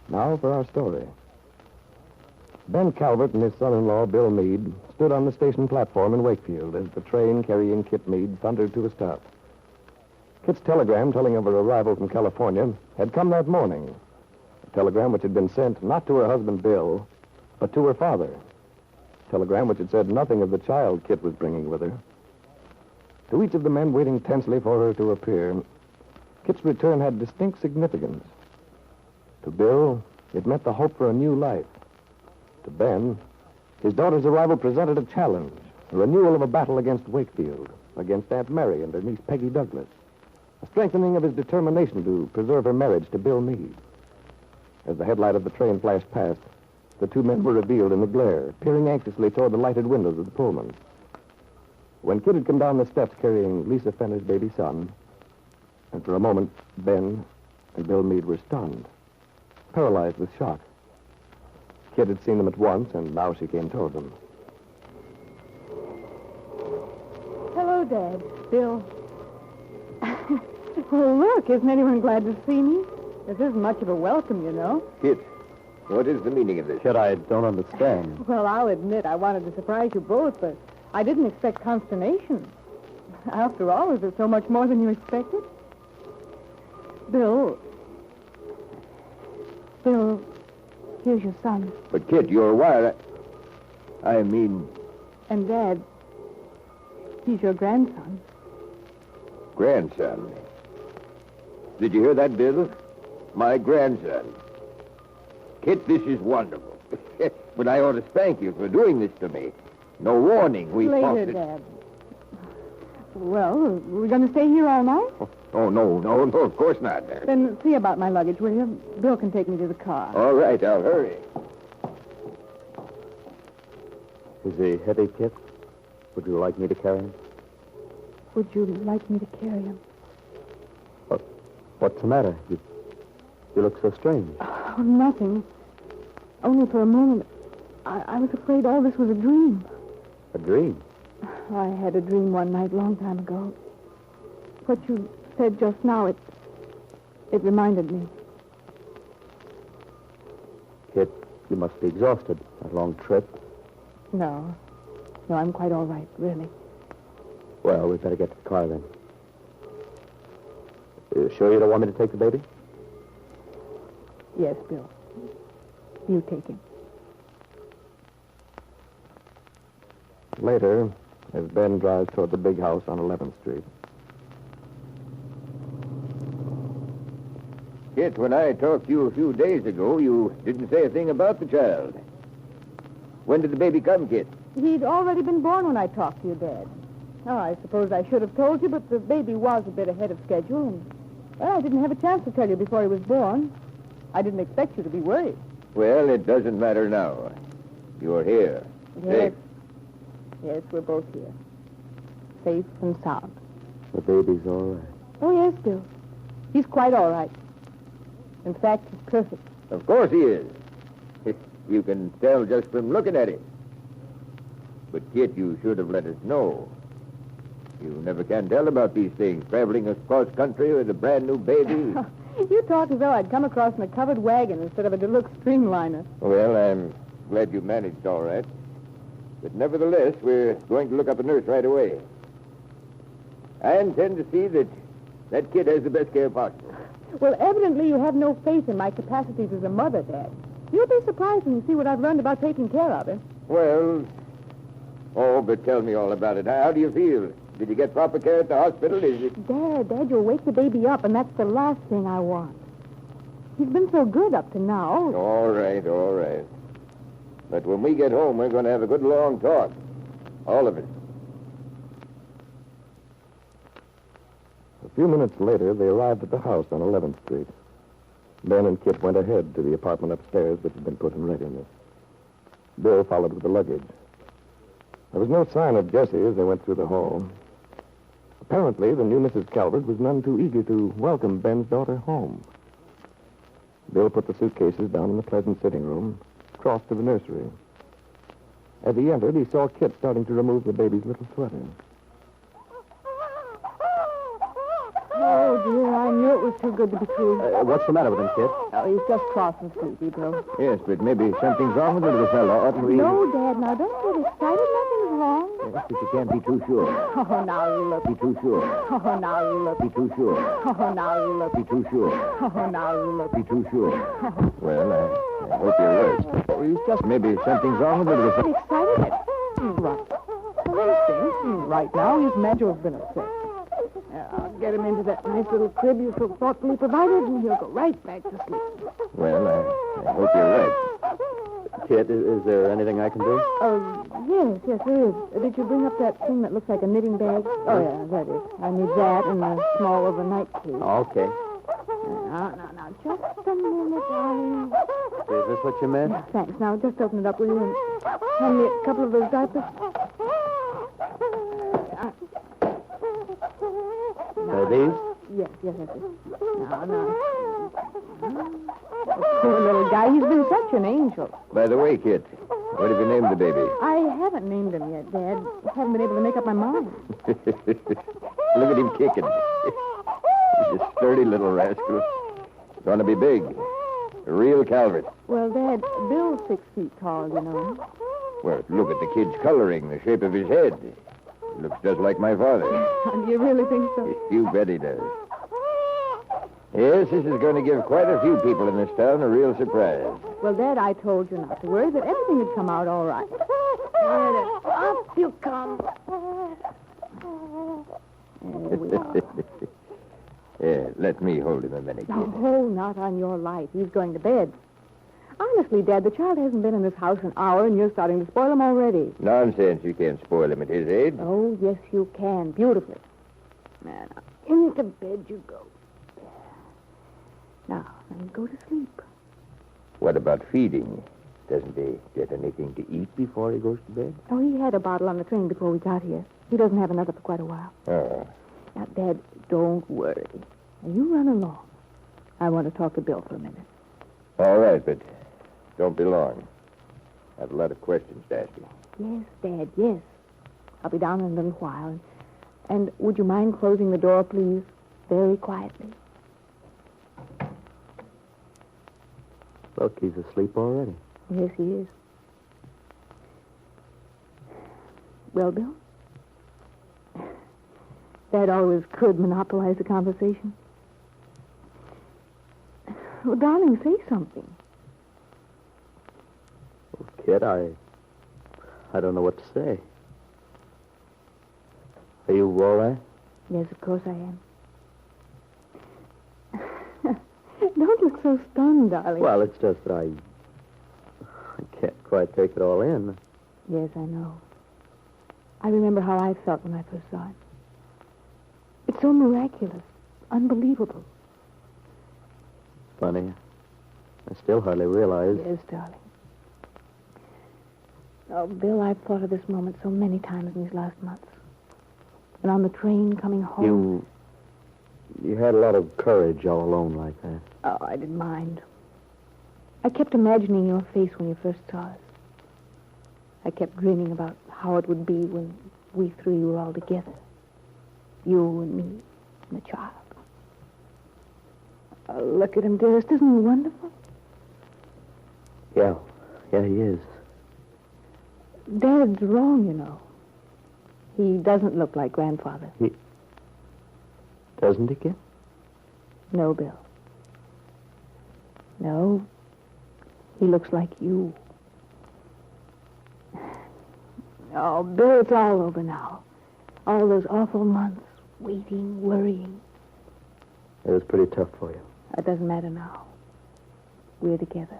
Now for our story. Ben Calvert and his son-in-law, Bill Meade, stood on the station platform in Wakefield as the train carrying Kit Meade thundered to a stop. Kit's telegram telling of her arrival from California had come that morning. A telegram which had been sent not to her husband, Bill, but to her father. A telegram which had said nothing of the child Kit was bringing with her. To each of the men waiting tensely for her to appear, Kit's return had distinct significance. To Bill, it meant the hope for a new life. To Ben, his daughter's arrival presented a challenge, a renewal of a battle against Wakefield, against Aunt Mary and her niece Peggy Douglas, a strengthening of his determination to preserve her marriage to Bill Meade. As the headlight of the train flashed past, the two men were revealed in the glare, peering anxiously toward the lighted windows of the Pullman. When Kit had come down the steps carrying Lisa Fenner's baby son, and for a moment, Ben and Bill Meade were stunned, paralyzed with shock. Kit had seen them at once, and now she came toward them. Hello, Dad. Bill. Well, look, isn't anyone glad to see me? This isn't much of a welcome, you know. Kit, what is the meaning of this? Kit, I don't understand. Well, I'll admit I wanted to surprise you both, but I didn't expect consternation. After all, is it so much more than you expected? Bill, here's your son. But, Kit, you're wild. I mean... And, Dad, he's your grandson. Grandson. Did you hear that, Bill? My grandson. Kit, this is wonderful. But I ought to thank you for doing this to me. No warning. We Later, Dad. Well, we're going to stay here all night? Oh, no, of course not. Then see about my luggage, will you? Bill can take me to the car. All right, I'll hurry. Is he heavy, Kit? Would you like me to carry him? Would you like me to carry him? What's the matter? You look so strange. Oh, nothing. Only for a moment. I was afraid all this was a dream. A dream? I had a dream one night long time ago. What you said just now, it reminded me. Kit, you must be exhausted. That long trip. No, I'm quite all right, really. Well, we'd better get to the car then. You sure you don't want me to take the baby? Yes, Bill. You take him. Later, as Ben drives toward the big house on 11th Street. Kit, when I talked to you a few days ago, you didn't say a thing about the child. When did the baby come, Kit? He'd already been born when I talked to you, Dad. Oh, I suppose I should have told you, but the baby was a bit ahead of schedule, and I didn't have a chance to tell you before he was born. I didn't expect you to be worried. Well, it doesn't matter now. You're here. Yes. Yes, we're both here. Safe and sound. The baby's all right. Oh, yes, Bill. He's quite all right. In fact, he's perfect. Of course he is. You can tell just from looking at him. But, Kit, you should have let us know. You never can tell about these things, traveling across country with a brand-new baby. You talk as though I'd come across in a covered wagon instead of a deluxe streamliner. Well, I'm glad you managed all right. But nevertheless, we're going to look up a nurse right away. I intend to see that kid has the best care possible. Well, evidently you have no faith in my capacities as a mother, Dad. You'll be surprised when you see what I've learned about taking care of her. Well, but tell me all about it. How do you feel? Did you get proper care at the hospital? Is it... Dad, you'll wake the baby up, and that's the last thing I want. He's been so good up to now. All right. But when we get home, we're going to have a good long talk. All of us. A few minutes later, they arrived at the house on 11th Street. Ben and Kit went ahead to the apartment upstairs, which had been put in readiness. Bill followed with the luggage. There was no sign of Jessie as they went through the hall. Apparently, the new Mrs. Calvert was none too eager to welcome Ben's daughter home. Bill put the suitcases down in the pleasant sitting room, crossed to the nursery. As he entered, he saw Kit starting to remove the baby's little sweater. Oh, dear, I knew knew it was too good to be true. What's the matter with him, Kit? Oh, he's just cross and sleepy, Bill. Yes, but maybe something's wrong with the little fellow. Oughtn't we? No, Dad, now don't get excited. Nothing's wrong. Yes, but you can't be too sure. Oh, now look. Be too sure. Oh, now look. Be too sure. Oh, now look. Be too sure. Oh, now look. Be too sure. Well, I hope you're right. Oh, he's just Maybe something's wrong with the little fellow. excited. Right. Well, those things. Right now, his Madge's been upset. I'll get him into that nice little crib you so thoughtfully provided, and he'll go right back to sleep. Well, I hope you're right. Kit, is there anything I can do? Oh, yes, there is. Did you bring up that thing that looks like a knitting bag? Oh, yeah, that is. I need that and a small overnight, please. Okay. Now, just a minute, darling. Is this what you meant? Yeah, thanks. Now, just open it up, will you? And hand me a couple of those diapers. These? Yes, that's it. Now. Oh, poor little guy. He's been such an angel. By the way, Kit, what have you named the baby? I haven't named him yet, Dad. Haven't been able to make up my mind. Look at him kicking. He's a sturdy little rascal. Gonna be big. A real Calvert. Well, Dad, Bill's 6 feet tall, you know. Well, look at the kid's coloring, the shape of his head. Looks just like my father. Do you really think so? You bet he does. Yes, this is going to give quite a few people in this town a real surprise. Well, Dad, I told you not to worry, that everything would come out all right. There, up you come. There we are. Yeah, let me hold him a minute, kid. Oh, not on your life. He's going to bed. Honestly, Dad, the child hasn't been in this house an hour, and you're starting to spoil him already. Nonsense. You can't spoil him at his age. Oh, yes, you can. Beautifully. Now, into bed you go. Now you go to sleep. What about feeding? Doesn't he get anything to eat before he goes to bed? Oh, he had a bottle on the train before we got here. He doesn't have another for quite a while. Oh. Now, Dad, don't worry. Now, you run along. I want to talk to Bill for a minute. All right, but don't be long. I have a lot of questions to ask you. Yes, Dad, yes. I'll be down in a little while. And would you mind closing the door, please? Very quietly. Look, he's asleep already. Yes, he is. Well, Bill? Dad always could monopolize the conversation. Well, darling, say something. Well, Kit, I don't know what to say. Are you all right? Yes, of course I am. Don't look so stunned, darling. Well, it's just that I can't quite take it all in. Yes, I know. I remember how I felt when I first saw it. It's so miraculous, unbelievable. Funny. I still hardly realize. Yes, darling. Oh, Bill, I've thought of this moment so many times in these last months. And on the train coming home. You had a lot of courage all alone like that. Oh, I didn't mind. I kept imagining your face when you first saw us. I kept dreaming about how it would be when we three were all together. You and me and the child. Oh, look at him, dearest. Isn't he wonderful? Yeah, he is. Dad's wrong, you know. He doesn't look like Grandfather. Doesn't he, Kit? No, Bill. No. He looks like you. Oh, Bill, it's all over now. All those awful months, waiting, worrying. It was pretty tough for you. It doesn't matter now. We're together.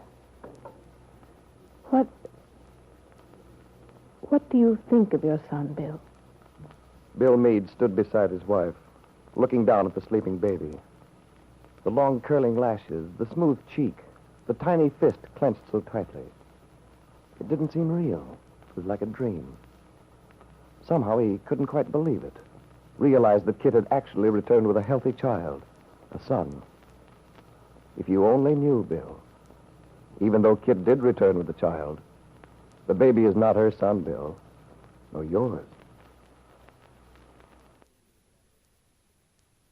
What do you think of your son, Bill? Bill Meade stood beside his wife, looking down at the sleeping baby. The long curling lashes, the smooth cheek, the tiny fist clenched so tightly. It didn't seem real. It was like a dream. Somehow he couldn't quite believe it. Realized that Kit had actually returned with a healthy child, a son. If you only knew, Bill. Even though Kit did return with the child, the baby is not her son, Bill, nor yours.